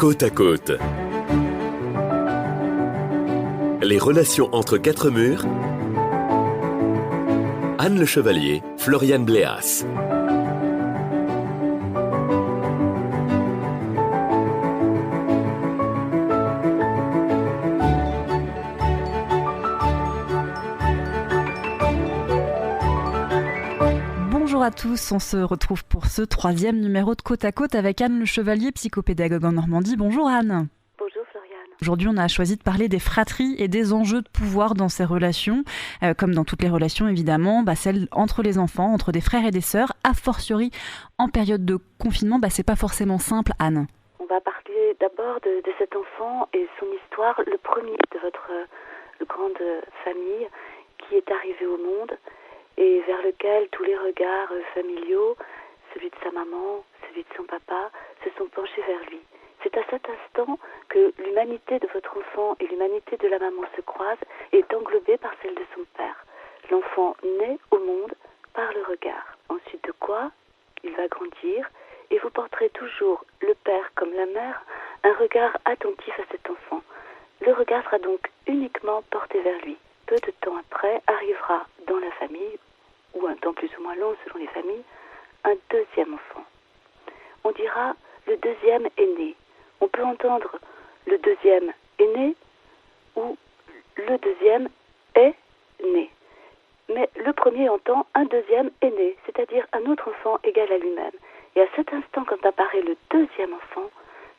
Côte à côte. Les relations entre quatre murs. Anne Le Chevalier, Floriane Bléas. Bonjour à tous, on se retrouve pour ce 3e numéro de Côte à côte avec Anne Le Chevalier, psychopédagogue en Normandie. Bonjour Anne. Bonjour Floriane. Aujourd'hui, on a choisi de parler des fratries et des enjeux de pouvoir dans ces relations. Comme dans toutes les relations, évidemment, celles entre les enfants, entre des frères et des sœurs, a fortiori en période de confinement, c'est pas forcément simple, Anne. On va parler d'abord de cet enfant et son histoire, le premier de votre grande famille qui est arrivé au monde et vers lequel tous les regards familiaux, celui de sa maman, celui de son papa, se sont penchés vers lui. C'est à cet instant que l'humanité de votre enfant et l'humanité de la maman se croisent et est englobée par celle de son père. L'enfant naît au monde par le regard. Ensuite de quoi, il va grandir et vous porterez toujours, le père comme la mère, un regard attentif à cet enfant. Le regard sera donc uniquement porté vers lui. Peu de temps après, arrivera dans la famille, ou un temps plus ou moins long selon les familles, un deuxième enfant. On dira le deuxième est né. On peut entendre le deuxième est né ou le deuxième est né. Mais le premier entend un deuxième est né, c'est-à-dire un autre enfant égal à lui-même. Et à cet instant, quand apparaît le deuxième enfant,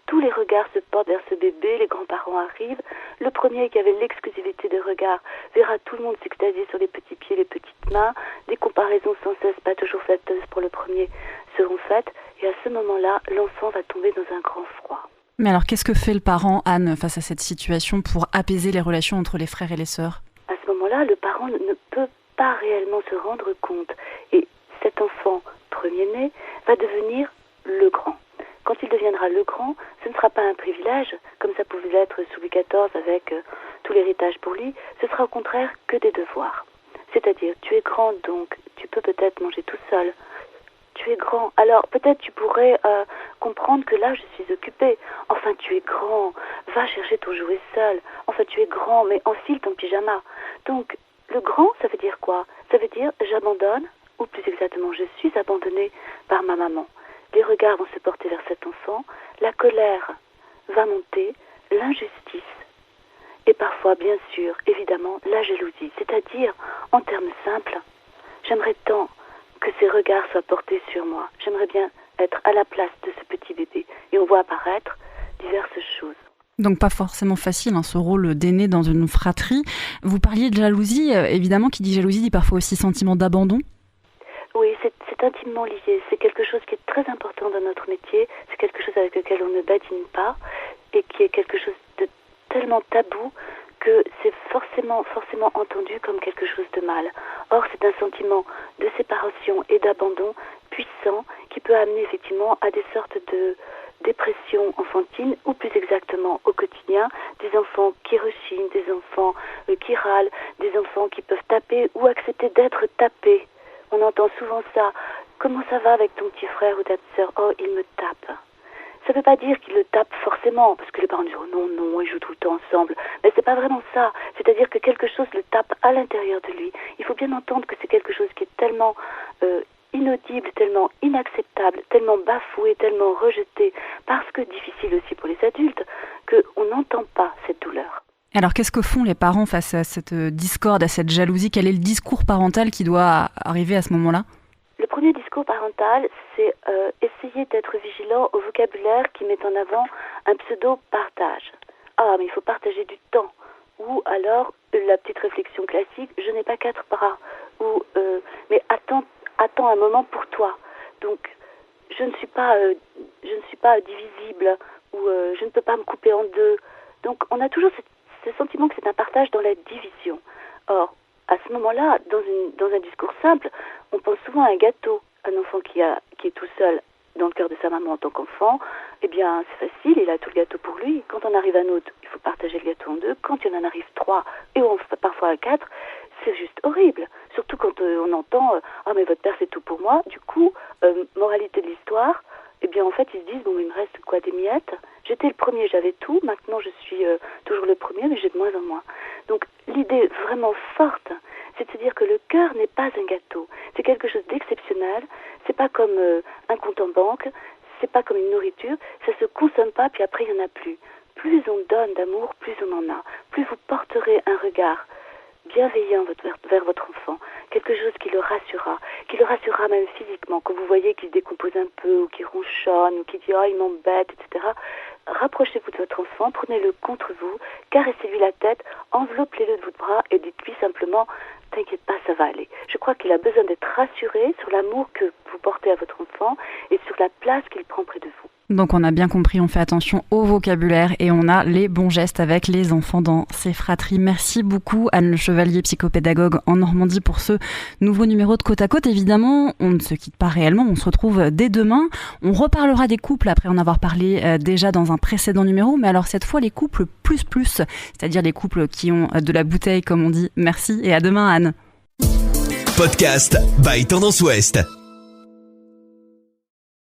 tous les regards se portent vers ce bébé, les grands-parents arrivent. Le premier qui avait l'exclusivité de regard verra tout le monde s'extasier sur les petits pieds, les petites mains. Des comparaisons sans cesse, pas toujours flatteuses pour le premier, seront faites. Et à ce moment-là, l'enfant va tomber dans un grand froid. Mais alors, qu'est-ce que fait le parent, Anne, face à cette situation pour apaiser les relations entre les frères et les sœurs ? À ce moment-là, le parent ne peut pas réellement se rendre compte. Et cet enfant premier-né va devenir le grand. Quand il deviendra le grand, ce ne sera pas un privilège, comme ça pouvait l'être sous Louis XIV avec tout l'héritage pour lui, ce sera au contraire que des devoirs. C'est-à-dire, tu es grand donc, tu peux peut-être manger tout seul. Tu es grand, alors peut-être tu pourrais comprendre que là je suis occupée. Enfin, tu es grand, va chercher ton jouet seul. Enfin, tu es grand, mais enfile ton pyjama. Donc, le grand, ça veut dire quoi ? Ça veut dire j'abandonne, ou plus exactement, je suis abandonnée par ma maman. Les regards vont se porter vers cet enfant, la colère va monter, l'injustice et parfois, bien sûr, évidemment, la jalousie. C'est-à-dire, en termes simples, j'aimerais tant que ces regards soient portés sur moi. J'aimerais bien être à la place de ce petit bébé. Et on voit apparaître diverses choses. Donc pas forcément facile, ce rôle d'aîné dans une fratrie. Vous parliez de jalousie, évidemment, qui dit jalousie dit parfois aussi sentiment d'abandon. Oui, c'est intimement lié. C'est quelque chose qui est très important dans notre métier. C'est quelque chose avec lequel on ne badine pas et qui est quelque chose de tellement tabou que c'est forcément entendu comme quelque chose de mal. Or, c'est un sentiment de séparation et d'abandon puissant qui peut amener effectivement à des sortes de dépression enfantine ou plus exactement au quotidien, des enfants qui rechignent, des enfants qui râlent, des enfants qui peuvent taper ou accepter d'être tapés. On entend souvent ça. Comment ça va avec ton petit frère ou ta sœur ? Oh, il me tape. Ça ne veut pas dire qu'il le tape forcément, parce que les parents disent oh non, ils jouent tout le temps ensemble. Mais c'est pas vraiment ça. C'est-à-dire que quelque chose le tape à l'intérieur de lui. Il faut bien entendre que c'est quelque chose qui est tellement inaudible, tellement inacceptable, tellement bafoué, tellement rejeté, parce que difficile aussi pour les adultes, qu'on n'entend pas cette douleur. Alors, qu'est-ce que font les parents face à cette discorde, à cette jalousie ? Quel est le discours parental qui doit arriver à ce moment-là ? Le premier discours parental, c'est essayer d'être vigilant au vocabulaire qui met en avant un pseudo-partage. Ah, mais il faut partager du temps. Ou alors, la petite réflexion classique, je n'ai pas 4 bras. Ou, mais attends un moment pour toi. Donc, je ne suis pas divisible. Ou je ne peux pas me couper en deux. Donc, on a toujours ce sentiment que c'est un partage dans la division. Or, à ce moment-là, dans un discours simple, on pense souvent à un gâteau. Un enfant qui est tout seul dans le cœur de sa maman en tant qu'enfant, eh bien, c'est facile, il a tout le gâteau pour lui. Quand on arrive à un autre, il faut partager le gâteau en 2. Quand il en arrive 3 et parfois à 4, c'est juste horrible. Surtout quand on entend « Ah, mais votre père, c'est tout pour moi ». Du coup, moralité de l'histoire, eh bien en fait ils se disent bon, il me reste quoi, des miettes. J'étais le premier, j'avais tout, maintenant je suis toujours le premier, mais j'ai de moins en moins. Donc l'idée vraiment forte, c'est de se dire que le cœur n'est pas un gâteau, c'est quelque chose d'exceptionnel, c'est pas comme un compte en banque, c'est pas comme une nourriture, ça se consomme pas puis après il n'y en a plus. Plus on donne d'amour, plus on en a, plus vous porterez un regard bienveillant vers votre enfant, quelque chose qui le rassurera même physiquement. Quand vous voyez qu'il se décompose un peu, ou qu'il ronchonne, ou qu'il dit « oh, il m'embête », etc., rapprochez-vous de votre enfant, prenez-le contre vous, caressez-lui la tête, enveloppez-le de votre bras et dites-lui simplement « t'inquiète pas, ça va aller ». Je crois qu'il a besoin d'être rassuré sur l'amour que vous portez à votre enfant et sur la place qu'il prend près de vous. Donc on a bien compris, on fait attention au vocabulaire et on a les bons gestes avec les enfants dans ces fratries. Merci beaucoup Anne Le Chevalier, psychopédagogue en Normandie, pour ce nouveau numéro de Côte à Côte. Évidemment, on ne se quitte pas réellement, on se retrouve dès demain. On reparlera des couples après en avoir parlé déjà dans un précédent numéro, mais alors cette fois les couples plus, c'est-à-dire les couples qui ont de la bouteille comme on dit. Merci et à demain Anne. Podcast by Tendance Ouest.